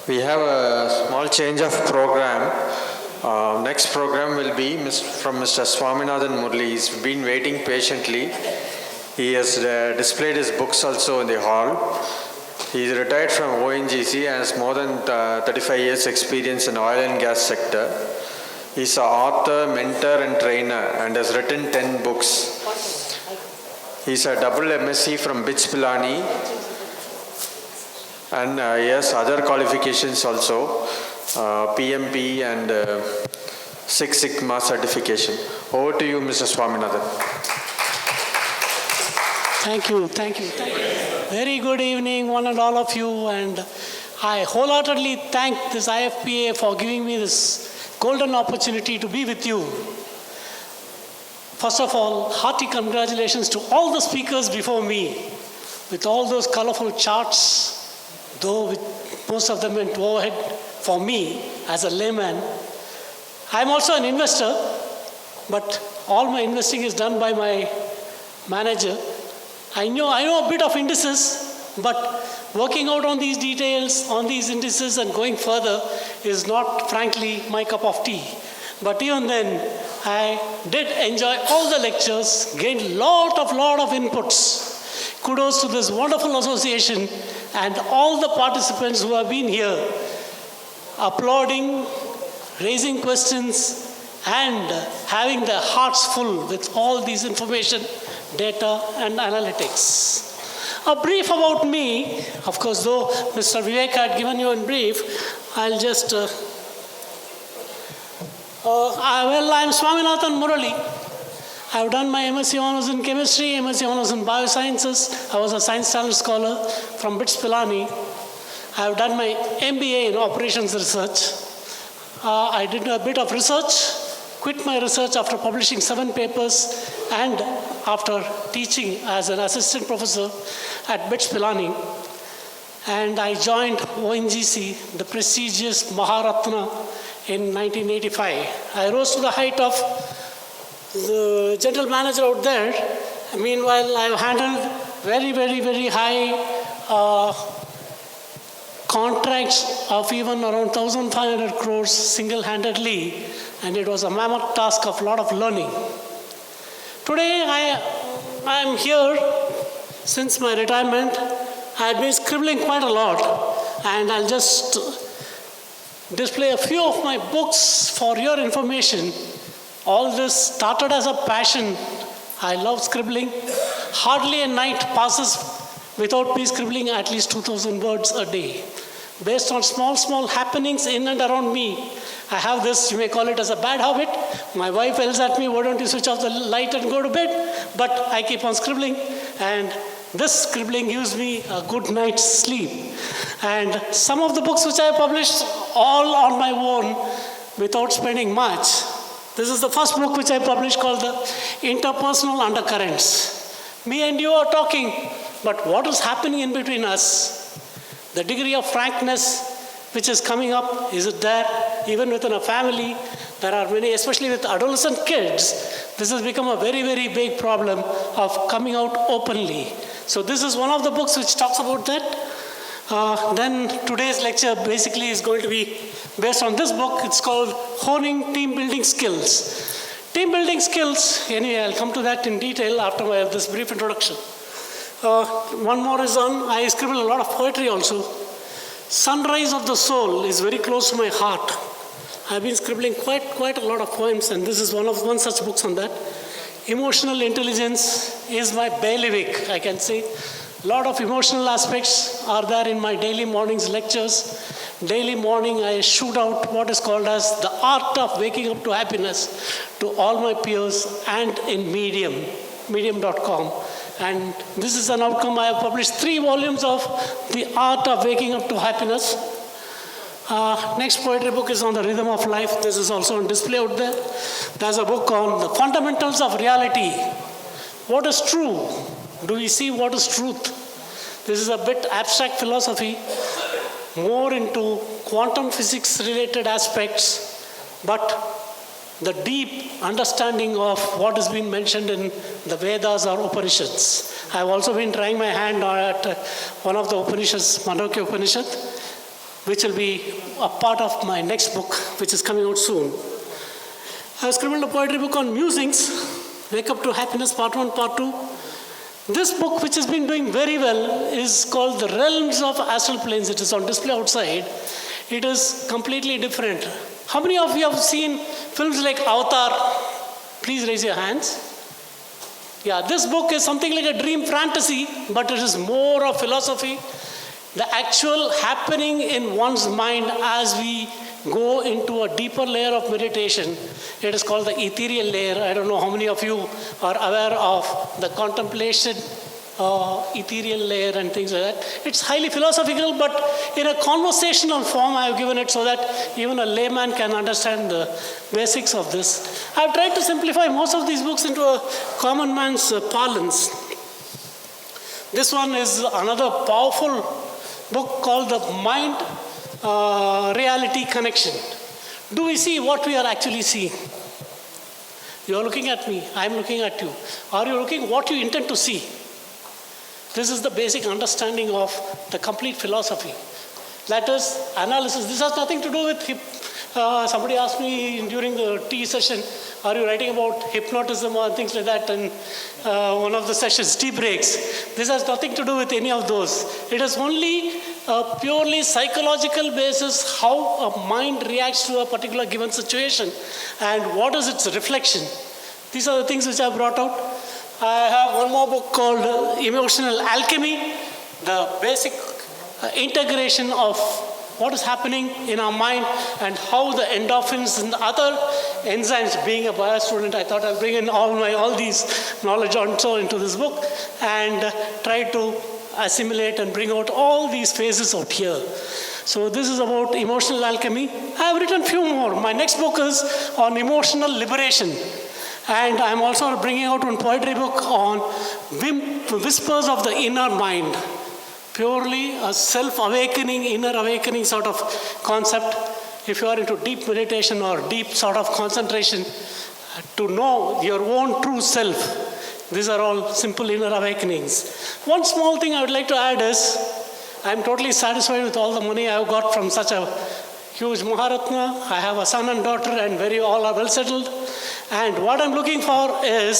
We have a small change of program. Next program will be from Mr. Swaminathaan Muruli. He's been waiting patiently. He has displayed his books also in the hall. He is retired from ONGC and has more than 35 years experience in oil and gas sector. He is an author, mentor and trainer and has written 10 books. He is a double MSc from BITS Pilani and he has other qualifications also, PMP and Six Sigma certification. Over to you, Mr. Swaminathan. Thank you. Very good evening, one and all of you, and I wholeheartedly thank this IFPA for giving me this golden opportunity to be with you. First of all, hearty congratulations to all the speakers before me, with all those colorful charts, though with most of them went overhead for me as a layman. I'm also an investor, but all my investing is done by my manager. I know a bit of indices, but working out on these details, on these indices and going further is not, frankly, my cup of tea. But even then, I did enjoy all the lectures, gained lot of inputs. Kudos to this wonderful association and all the participants who have been here, applauding, raising questions, and having their hearts full with all these information, data, and analytics. A brief about me, of course, though Mr. Vivek had given you a brief, I'll just... I'm Swaminathaan Muruli. I've done my MSc Honours in Chemistry, MSc Honours in Biosciences. I was a Science Channel Scholar from BITS Pilani. I've done my MBA in Operations Research. I did a bit of research, quit my research after publishing 7 papers and after teaching as an assistant professor at BITS Pilani. And I joined ONGC, the prestigious Maharatna, in 1985. I rose to the height of the general manager out there. Meanwhile, I've handled very high contracts of even around 1,500 crores single-handedly, and it was a mammoth task of a lot of learning. Today, I am here since my retirement. I had been scribbling quite a lot, and I'll just display a few of my books for your information. All this started as a passion. I love scribbling. Hardly a night passes without me scribbling at least 2,000 words a day. Based on small happenings in and around me. I have this, you may call it as a bad habit. My wife yells at me, why don't you switch off the light and go to bed? But I keep on scribbling, and this scribbling gives me a good night's sleep. And some of the books which I published all on my own without spending much. This is the first book which I published called The Interpersonal Undercurrents. Me and you are talking, but what is happening in between us? The degree of frankness which is coming up, is it there? Even within a family, there are many, especially with adolescent kids, this has become a very big problem of coming out openly. So this is one of the books which talks about that. Then today's lecture basically is going to be based on this book. It's called Honing Team Building Skills. Team building skills, anyway, I'll come to that in detail after this brief introduction. One more is on, I scribble a lot of poetry also. Sunrise of the Soul is very close to my heart. I've been scribbling quite a lot of poems, and this is one such books on that. Emotional intelligence is my bailiwick, I can say. A lot of emotional aspects are there in my daily morning's lectures. Daily morning I shoot out what is called as the art of waking up to happiness to all my peers and in medium.com. And this is an outcome. I have published 3 volumes of The Art of Waking Up to Happiness. Next poetry book is on the rhythm of life. This is also on display out there. There's a book on the fundamentals of reality. What is true? Do we see what is truth? This is a bit abstract philosophy, more into quantum physics related aspects, but the deep understanding of what has been mentioned in the Vedas or Upanishads. I've also been trying my hand at one of the Upanishads, Mandukya Upanishad. which will be a part of my next book, which is coming out soon. I have scribbled a poetry book on musings, Wake Up to Happiness, Part 1, Part 2. This book, which has been doing very well, is called The Realms of Astral Planes. It is on display outside. It is completely different. How many of you have seen films like Avatar? Please raise your hands. Yeah, this book is something like a dream fantasy, but it is more of philosophy. The actual happening in one's mind as we go into a deeper layer of meditation. It is called the ethereal layer. I don't know how many of you are aware of the contemplation ethereal layer and things like that. It's highly philosophical, but in a conversational form I have given it so that even a layman can understand the basics of this. I've tried to simplify most of these books into a common man's parlance. This one is another powerful book called The Mind Reality Connection. Do we see what we are actually seeing? You are looking at me, I am looking at you. Are you looking what you intend to see? This is the basic understanding of the complete philosophy. That is analysis. This has nothing to do with somebody asked me during the tea session, are you writing about hypnotism or things like that? And one of the sessions, tea breaks. This has nothing to do with any of those. It is only a purely psychological basis how a mind reacts to a particular given situation and what is its reflection. These are the things which I brought out. I have one more book called Emotional Alchemy, the basic integration of what is happening in our mind and how the endorphins and the other enzymes. Being a bio student, I thought I'll bring in all these knowledge also into this book and try to assimilate and bring out all these phases out here. So this is about emotional alchemy. I have written a few more. My next book is on emotional liberation. And I'm also bringing out one poetry book on whispers of the inner mind. Purely a self-awakening, inner awakening sort of concept. If you are into deep meditation or deep sort of concentration, to know your own true self. These are all simple inner awakenings. One small thing I would like to add is, I'm totally satisfied with all the money I've got from such a huge Maharatna. I have a son and daughter and all are well settled. And what I'm looking for is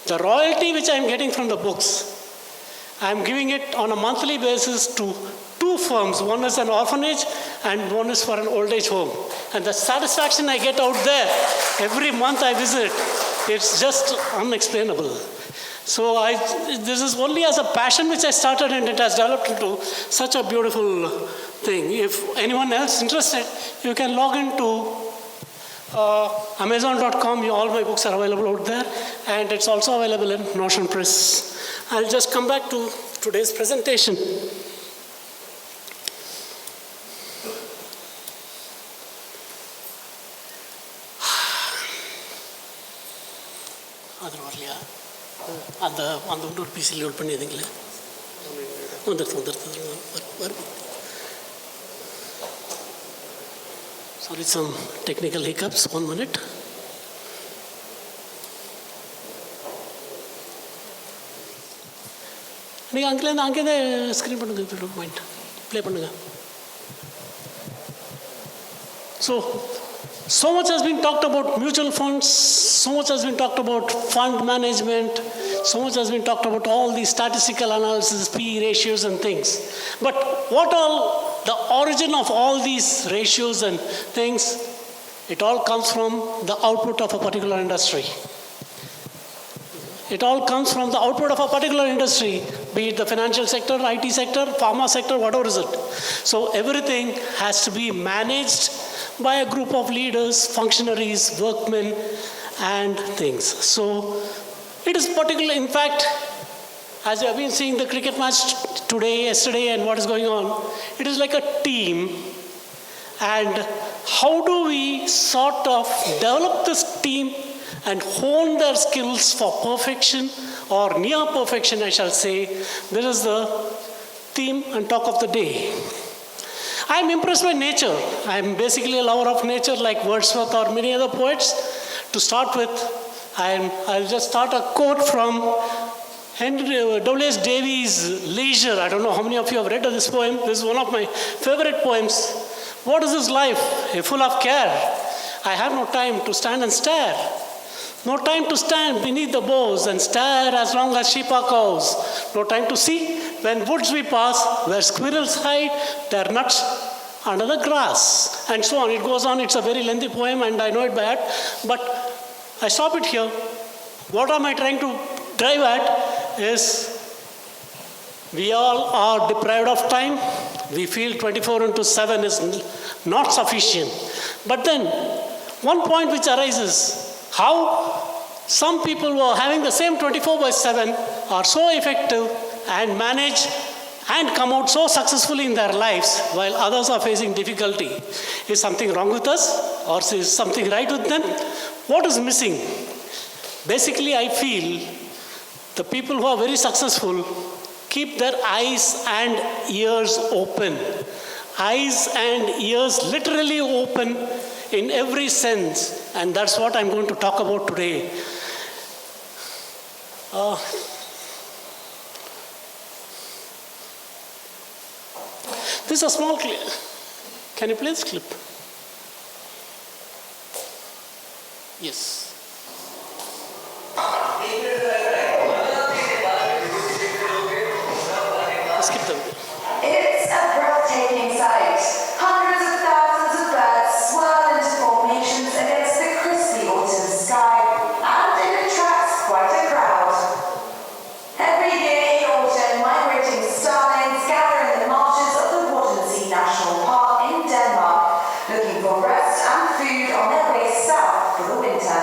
the royalty which I'm getting from the books. I'm giving it on a monthly basis to two firms. One is an orphanage and one is for an old age home. And the satisfaction I get out there, every month I visit, it's just unexplainable. So this is only as a passion which I started and it has developed into such a beautiful thing. If anyone else interested, you can log into Amazon.com. All my books are available out there and it's also available in Notion Press. I'll just come back to today's presentation. அந்த இன்னொரு piece load பண்ணியதுங்களே வந்துடுது. Sorry, some technical hiccups. 1 minute. நீங்கள் அங்கேருந்து screen பண்ணுங்க, point play பண்ணுங்க. So much has been talked about mutual funds, so much has been talked about fund management, so much has been talked about all these statistical analysis, PE ratios and things. But what all the origin of all these ratios and things, it all comes from the output of a particular industry. It all comes from the output of a particular industry, be it the financial sector, IT sector, pharma sector, whatever is it. So everything has to be managed by a group of leaders, functionaries, workmen, and things. So it is particular, in fact, as you have been seeing the cricket match today, yesterday, and what is going on, it is like a team. And how do we sort of develop this team and hone their skills for perfection or near perfection, I shall say. This is the theme and talk of the day. I am impressed by nature. I am basically a lover of nature like Wordsworth or many other poets. To start with, I'll just start a quote from W.S. Davies' Leisure. I don't know how many of you have read this poem. This is one of my favorite poems. What is this life? Full of care. I have no time to stand and stare. No time to stand beneath the boughs and stare as long as sheep are cows. No time to see when woods we pass, where squirrels hide their nuts under the grass. And so on. It goes on. It's a very lengthy poem and I know it by heart. But I stop it here. What am I trying to drive at is we all are deprived of time. We feel 24/7 is not sufficient. But then one point which arises, how some people who are having the same 24/7 are so effective and manage and come out so successfully in their lives while others are facing difficulty. Is something wrong with us or is something right with them? What is missing? Basically, I feel the people who are very successful keep their eyes and ears open. Eyes and ears literally open in every sense. And that's what I'm going to talk about today. This is a small clip. Can you play this clip? Yes. Skip them. It's a breathtaking sight. Hundreds of thousands of birds swirl into formations against the crispy autumn sky, and it attracts quite a crowd. Every year in autumn, migrating starlings gather in the marshes of the National Park in Denmark, looking for rest and food on their way south for the winter.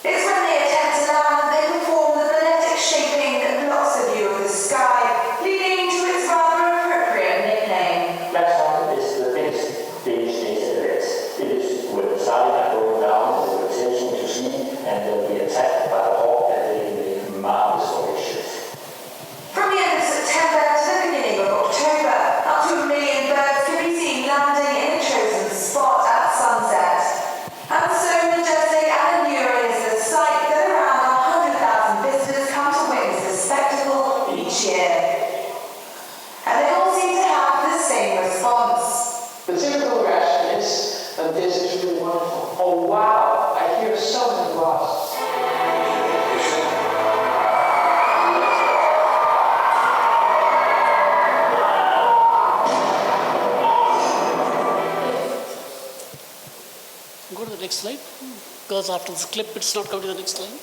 It's when they attempt to land they perform the balletic shaping that blocks the view of the sky, leading to its rather appropriate nickname. Last one is the biggest Danish event. It is with the starlight going down in the rotation to sea, and they'll be attacked by the hawk, and they make marvelous formations. From the end of September to the beginning of October, up to 1 million birds can be seen landing in a chosen spot at sunset. And so majestic and alluring is the sight that around 100,000 visitors come to witness the spectacle each year. And they all seem to have the same response. The typical reaction is, and this is really wonderful. Oh wow, I hear so many wasps. Go to the next slide. Because after this clip, it's not coming to the next slide.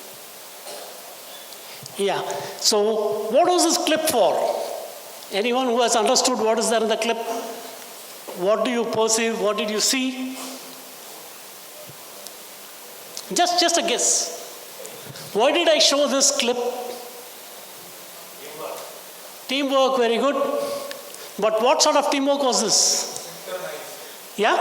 Yeah. So, what was this clip for? Anyone who has understood what is there in the clip? What do you perceive? What did you see? Just a guess. Why did I show this clip? Teamwork, very good. But what sort of teamwork was this? Yeah?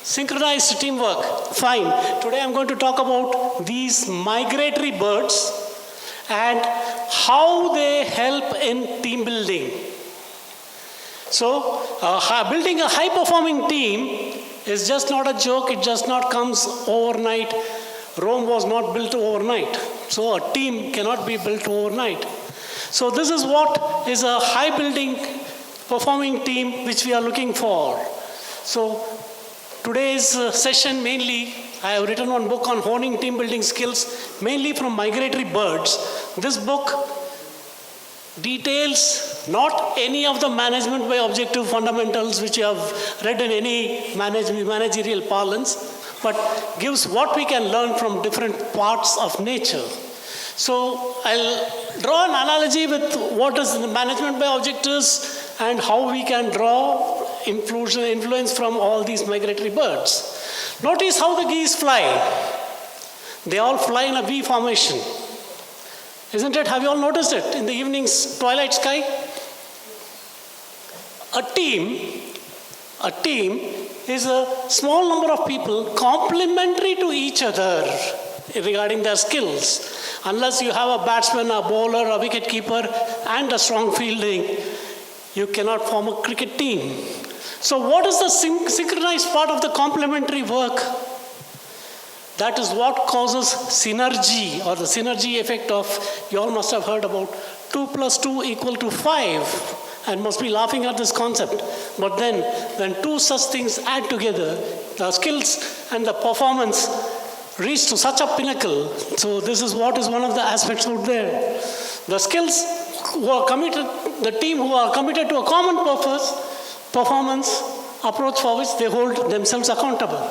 Synchronized teamwork. Fine. Today I'm going to talk about these migratory birds and how they help in team building. So, building a high-performing team is just not a joke. It just not comes overnight. Rome was not built overnight. So, a team cannot be built overnight. So, this is what is a high-building, performing team which we are looking for. So, today's session mainly, I have written one book on honing team building skills, mainly from migratory birds. This book details not any of the management by objective fundamentals which you have read in any managerial parlance, but gives what we can learn from different parts of nature. So I'll draw an analogy with what is the management by objectives and how we can draw influence from all these migratory birds. Notice how the geese fly. They all fly in a V formation. Isn't it? Have you all noticed it in the evening's twilight sky? A team is a small number of people complementary to each other regarding their skills. Unless you have a batsman, a bowler, a wicket keeper, and a strong fielding, you cannot form a cricket team. So what is the synchronized part of the complementary work? That is what causes synergy, or the synergy effect of, you all must have heard about 2 plus 2 equal to 5, and must be laughing at this concept. But then, when two such things add together, the skills and the performance reach to such a pinnacle. So this is what is one of the aspects out there. The skills who are committed, the team who are committed to a common performance approach for which they hold themselves accountable.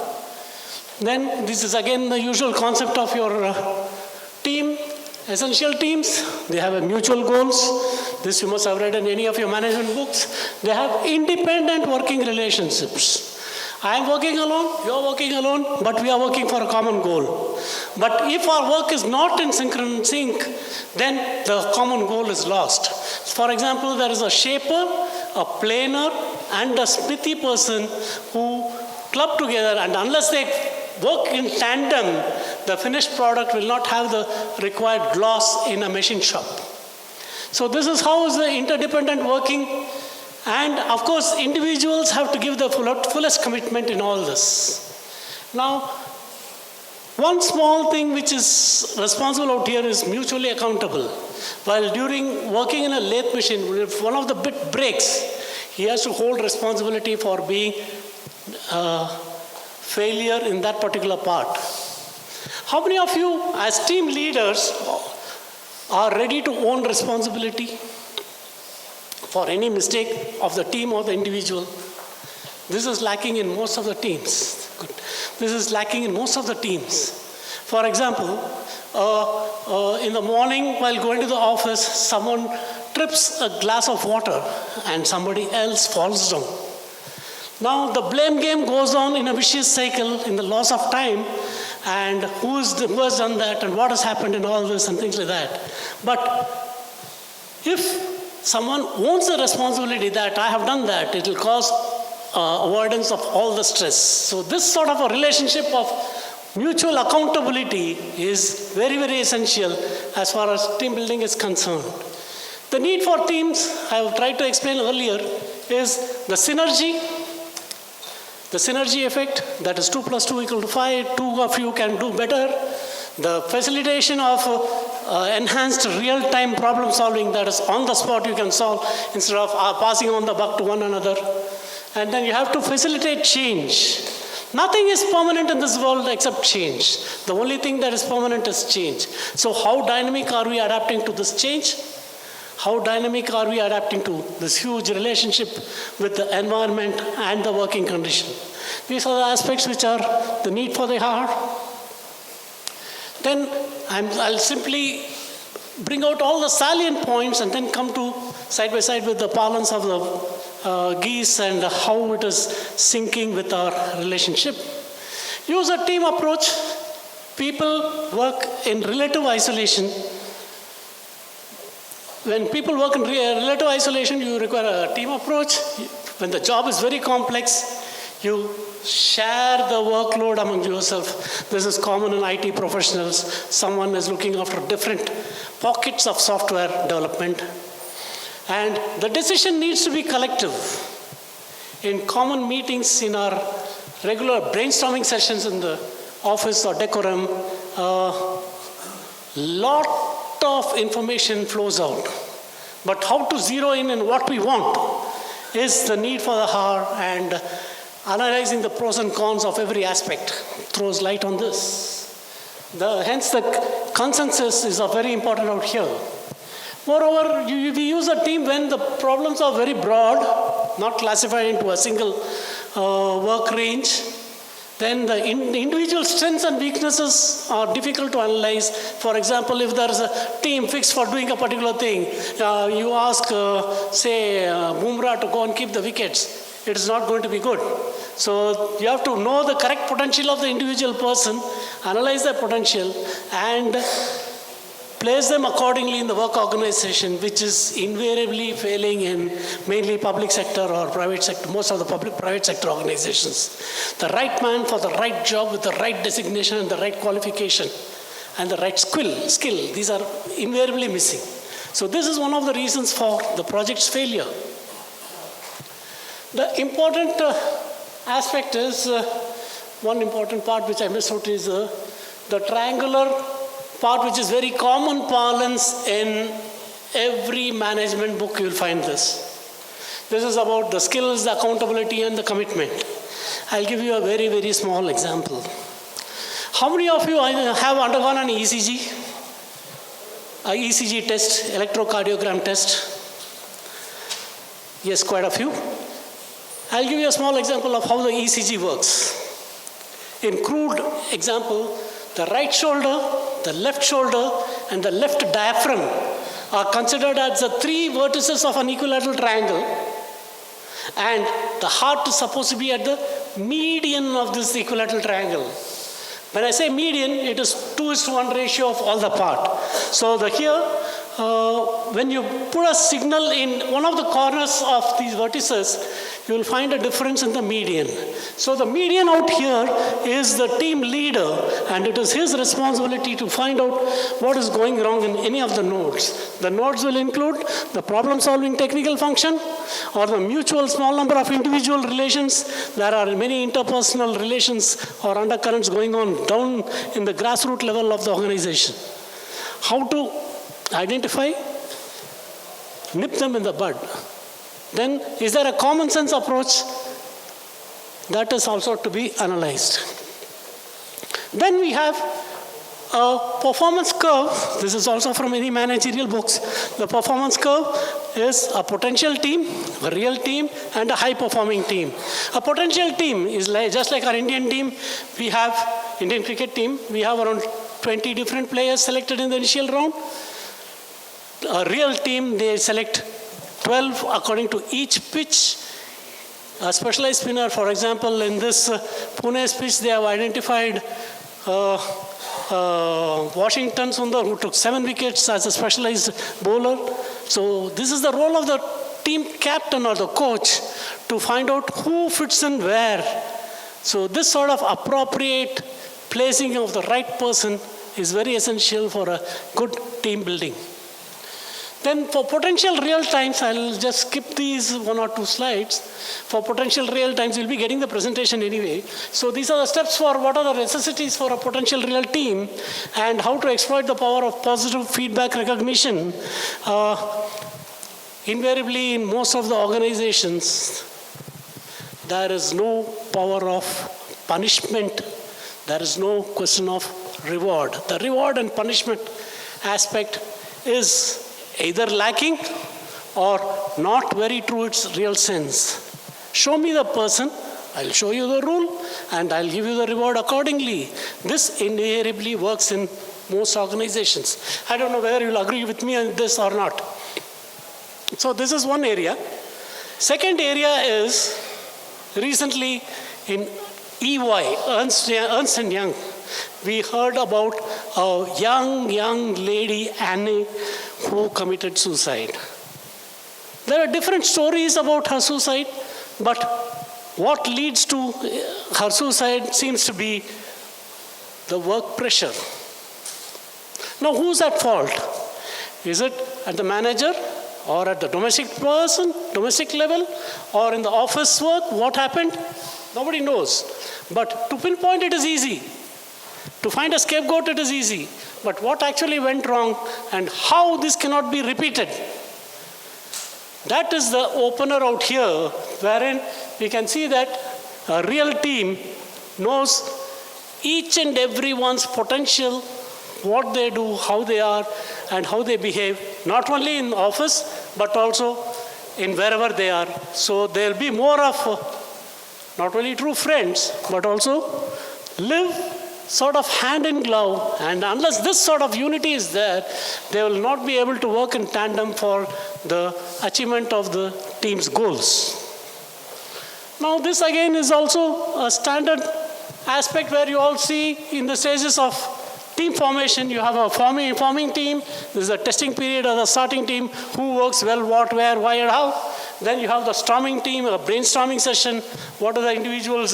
Then this is again the usual concept of your team. Essential teams, they have a mutual goals. This you must have read in any of your management books. They have independent working relationships. I am working alone, you are working alone, but we are working for a common goal. But if our work is not in sync, then the common goal is lost. For example, there is a shaper, a planer, and a smithy person who club together, and unless they work in tandem, the finished product will not have the required gloss in a machine shop. So this is how is the interdependent working. And of course, individuals have to give the fullest commitment in all this. Now, one small thing which is responsible out here is mutually accountable. While during working in a lathe machine, if one of the bit breaks, he has to hold responsibility for being failure in that particular part. How many of you as team leaders are ready to own responsibility for any mistake of the team or the individual? This is lacking in most of the teams. Good. This is lacking in most of the teams. For example, in the morning while going to the office, someone trips a glass of water and somebody else falls down. Now the blame game goes on in a vicious cycle in the loss of time, and who has done that and what has happened and all this and things like that. But if someone owns the responsibility that I have done that, it will cause avoidance of all the stress. So this sort of a relationship of mutual accountability is very, very essential as far as team building is concerned. The need for teams, I have tried to explain earlier, is the synergy. The synergy effect, that is 2 plus 2 equal to 5, two of you can do better. The facilitation of enhanced real-time problem solving, that is on the spot you can solve instead of passing on the buck to one another. And then you have to facilitate change. Nothing is permanent in this world except change. The only thing that is permanent is change. So how dynamic are we adapting to this change? How dynamic are we adapting to this huge relationship with the environment and the working condition? These are the aspects which are the need for the hour. Then I'll simply bring out all the salient points and then come to side by side with the parlance of the geese and how it is syncing with our relationship. Use a team approach. People work in relative isolation. When people work in relative isolation, you require a team approach. When the job is very complex, you share the workload among yourself. This is common in IT professionals. Someone is looking after different pockets of software development. And the decision needs to be collective. In common meetings, in our regular brainstorming sessions in the office or decorum, lot of information flows out. But how to zero in on what we want is the need for the hour, and analyzing the pros and cons of every aspect throws light on this. Hence the consensus is very important out here. Moreover, we use a team when the problems are very broad, not classified into a single work range. Then the individual strengths and weaknesses are difficult to analyze. For example, if there is a team fixed for doing a particular thing, you ask, say, Bumrah to go and keep the wickets, it is not going to be good. So you have to know the correct potential of the individual person, analyze their potential, and place them accordingly in the work organization, which is invariably failing in mainly public sector or private sector, most of the private sector organizations. The right man for the right job with the right designation and the right qualification and the right skill, these are invariably missing. So this is one of the reasons for the project's failure. The important aspect is, one important part which I missed out is the triangular part, which is very common parlance in every management book, you will find this. This is about the skills, the accountability, and the commitment. I'll give you a very, very small example. How many of you have undergone an ECG? An ECG test, electrocardiogram test? Yes, quite a few. I'll give you a small example of how the ECG works. In crude example, the right shoulder, the left shoulder, and the left diaphragm are considered as the three vertices of an equilateral triangle, and the heart is supposed to be at the median of this equilateral triangle. When I say median, it is 2:1 ratio of all the part. So here, when you put a signal in one of the corners of these vertices, you will find a difference in the median. So the median out here is the team leader, and it is his responsibility to find out what is going wrong in any of the nodes. The nodes will include the problem-solving technical function or the mutual small number of individual relations. There are many interpersonal relations or undercurrents going on down in the grassroots level of the organization. How to identify? Nip them in the bud. Then, is there a common sense approach? That is also to be analyzed. Then we have a performance curve. This is also from any managerial books. The performance curve is a potential team, a real team, and a high-performing team. A potential team is just like our Indian team. We have Indian cricket team. We have around 20 different players selected in the initial round. A real team, they select 12 according to each pitch. A specialized spinner, for example, in this Pune's pitch, they have identified Washington Sundar, who took 7 wickets as a specialized bowler. So this is the role of the team captain or the coach to find out who fits in where. So this sort of appropriate placing of the right person is very essential for a good team building. Then for potential real times, I'll just skip these 1 or 2 slides. For potential real times, you'll be getting the presentation anyway. So these are the steps for what are the necessities for a potential real team and how to exploit the power of positive feedback recognition. Invariably, in most of the organizations, there is no power of punishment. There is no question of reward. The reward and punishment aspect is either lacking or not very true its real sense. Show me the person, I'll show you the rule, and I'll give you the reward accordingly. This invariably works in most organizations. I don't know whether you'll agree with me on this or not. So this is one area. Second area is recently in EY, Ernst & Young, we heard about a young lady, Annie, who committed suicide. There are different stories about her suicide, but what leads to her suicide seems to be the work pressure. Now, who's at fault? Is it at the manager or at the domestic level, or in the office work? What happened? Nobody knows. But to pinpoint it is easy. To find a scapegoat, it is easy. But what actually went wrong and how this cannot be repeated? That is the opener out here, wherein we can see that a real team knows each and everyone's potential, what they do, how they are, and how they behave, not only in office, but also in wherever they are. So there'll be more of not only true friends, but also live sort of hand in glove, and unless this sort of unity is there, they will not be able to work in tandem for the achievement of the team's goals. Now this again is also a standard aspect where you all see in the stages of team formation, you have a forming team. This is a testing period of the starting team, who works well, what, where, why, and how. Then you have the storming team, a brainstorming session. What are the individual's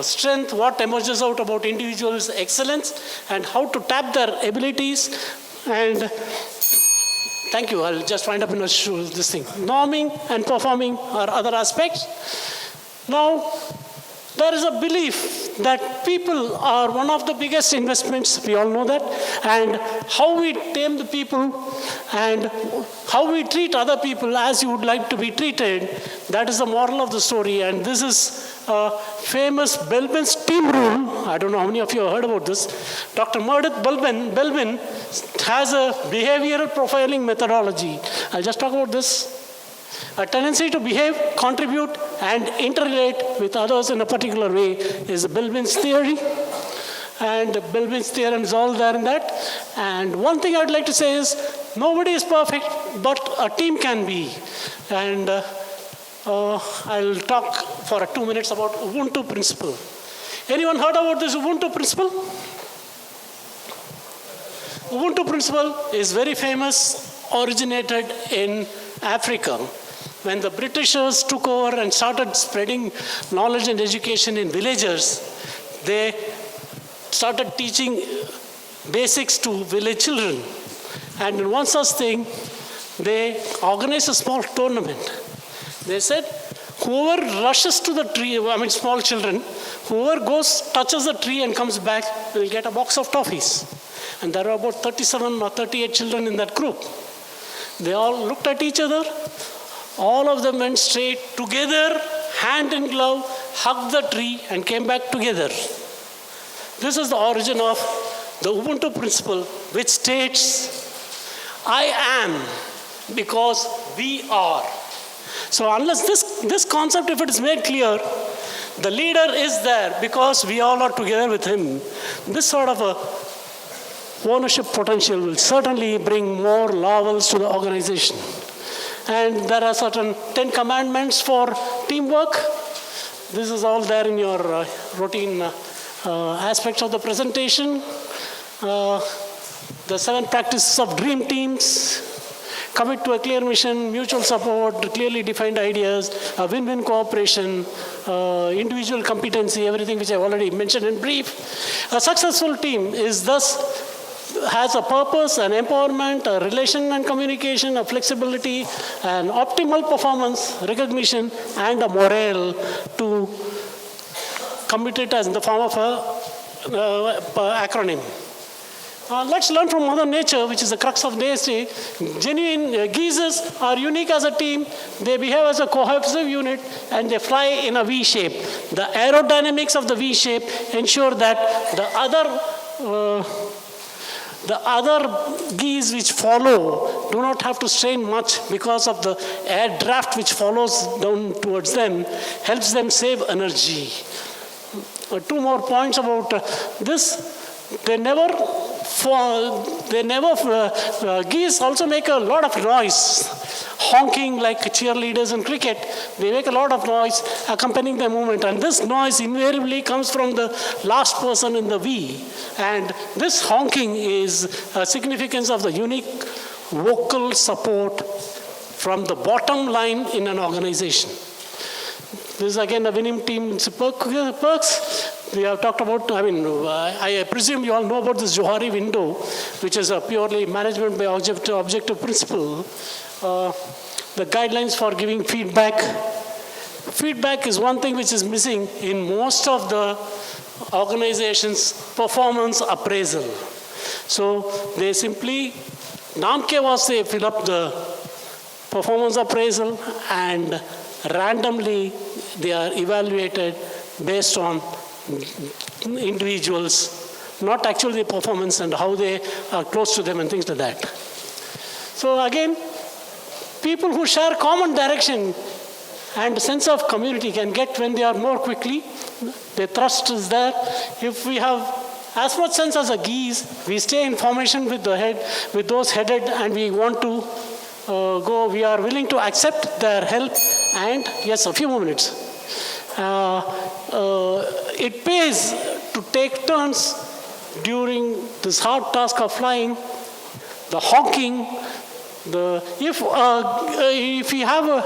strength? What emerges out about individual's excellence? And how to tap their abilities. And thank you. I'll just wind up in this thing. Norming and performing are other aspects. Now, there is a belief that people are one of the biggest investments, we all know that, and how we tame the people and how we treat other people as you would like to be treated, that is the moral of the story. And this is a famous Belbin's team rule. I don't know how many of you have heard about this. Dr. Meredith Belbin has a behavioral profiling methodology. I'll just talk about this. A tendency to behave, contribute, and interrelate with others in a particular way is Belbin's theory. And Belbin's theorem is all there in that. And one thing I'd like to say is, nobody is perfect, but a team can be. And I'll talk for 2 minutes about Ubuntu principle. Anyone heard about this Ubuntu principle? Ubuntu principle is very famous, originated in Africa. When the Britishers took over and started spreading knowledge and education in villages, they started teaching basics to village children. And in one such thing, they organized a small tournament. They said, whoever rushes to the tree, small children, whoever goes, touches the tree and comes back will get a box of toffees. And there were about 37 or 38 children in that group. They all looked at each other. All of them went straight together, hand in glove, hugged the tree and came back together. This is the origin of the Ubuntu principle, which states, I am because we are. So unless this concept, if it is made clear, the leader is there because we all are together with him. This sort of a ownership potential will certainly bring more laurels to the organization. And there are certain 10 commandments for teamwork. This is all there in your routine aspects of the presentation. The 7 practices of dream teams. Commit to a clear mission, mutual support, clearly defined ideas, a win-win cooperation, individual competency, everything which I've already mentioned in brief. A successful team is thus has a purpose, an empowerment, a relation and communication, a flexibility, an optimal performance, recognition, and a morale to commit it as in the form of a acronym. Let's learn from Mother Nature, which is the crux of nature. Genuine geezers are unique as a team. They behave as a cohesive unit, and they fly in a V shape. The aerodynamics of the V shape ensure that the other geese which follow do not have to strain much because of the air draft which follows down towards them, helps them save energy. 2 more points about this. Geese also make a lot of noise, honking like cheerleaders in cricket. They make a lot of noise accompanying the movement, and this noise invariably comes from the last person in the V. And this honking is a significance of the unique vocal support from the bottom line in an organization. This is again a winning team perks. We have talked about, I presume you all know about this Johari window, which is a purely management by objective principle. The guidelines for giving feedback. Feedback is one thing which is missing in most of the organizations' performance appraisal. So they simply, naam ke vaste fill up the performance appraisal and randomly they are evaluated based on individuals, not actually the performance and how they are close to them and things like that. So again, people who share common direction and sense of community can get when they are more quickly. The thrust is there. If we have as much sense as a geese, we stay in formation with the head, with those headed, and we want to go. We are willing to accept their help. And yes, a few more minutes. It pays to take turns during this hard task of flying, the honking. If we have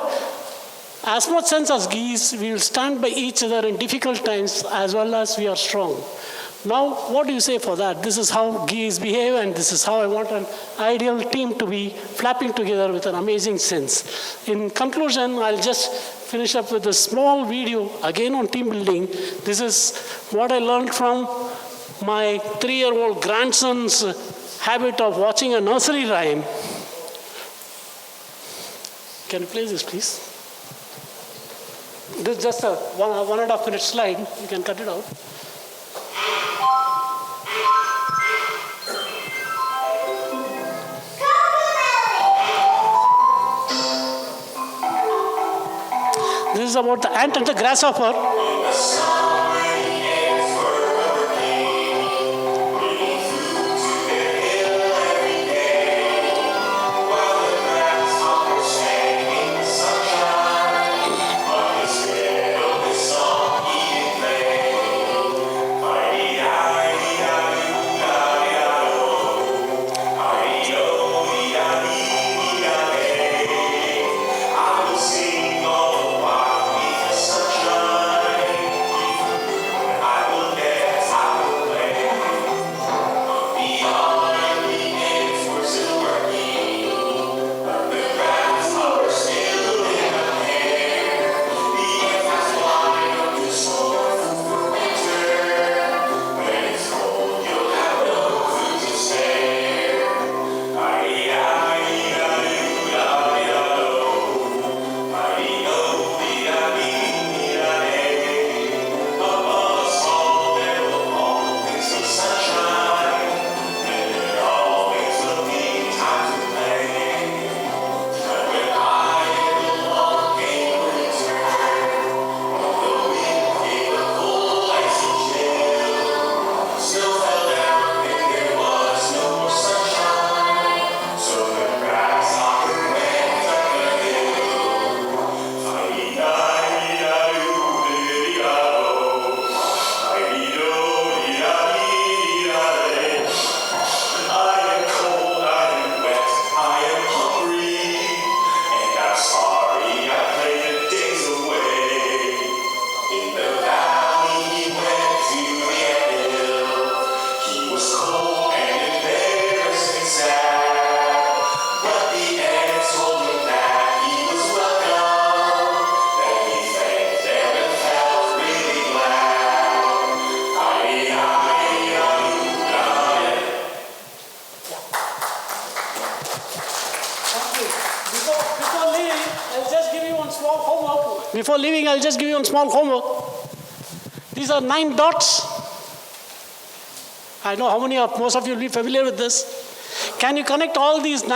as much sense as geese, we will stand by each other in difficult times as well as we are strong. Now, what do you say for that? This is how geese behave, and this is how I want an ideal team to be flapping together with an amazing sense. In conclusion, I'll just finish up with a small video again on team building. This is what I learned from my 3-year-old grandson's habit of watching a nursery rhyme. Can you play this, please? This is just a 1.5 minute slide. You can cut it out. This is about the ant and the grasshopper. Before leaving, I'll just give you one small homework. These are 9 dots. I know most of you will be familiar with this. Can you connect all these 9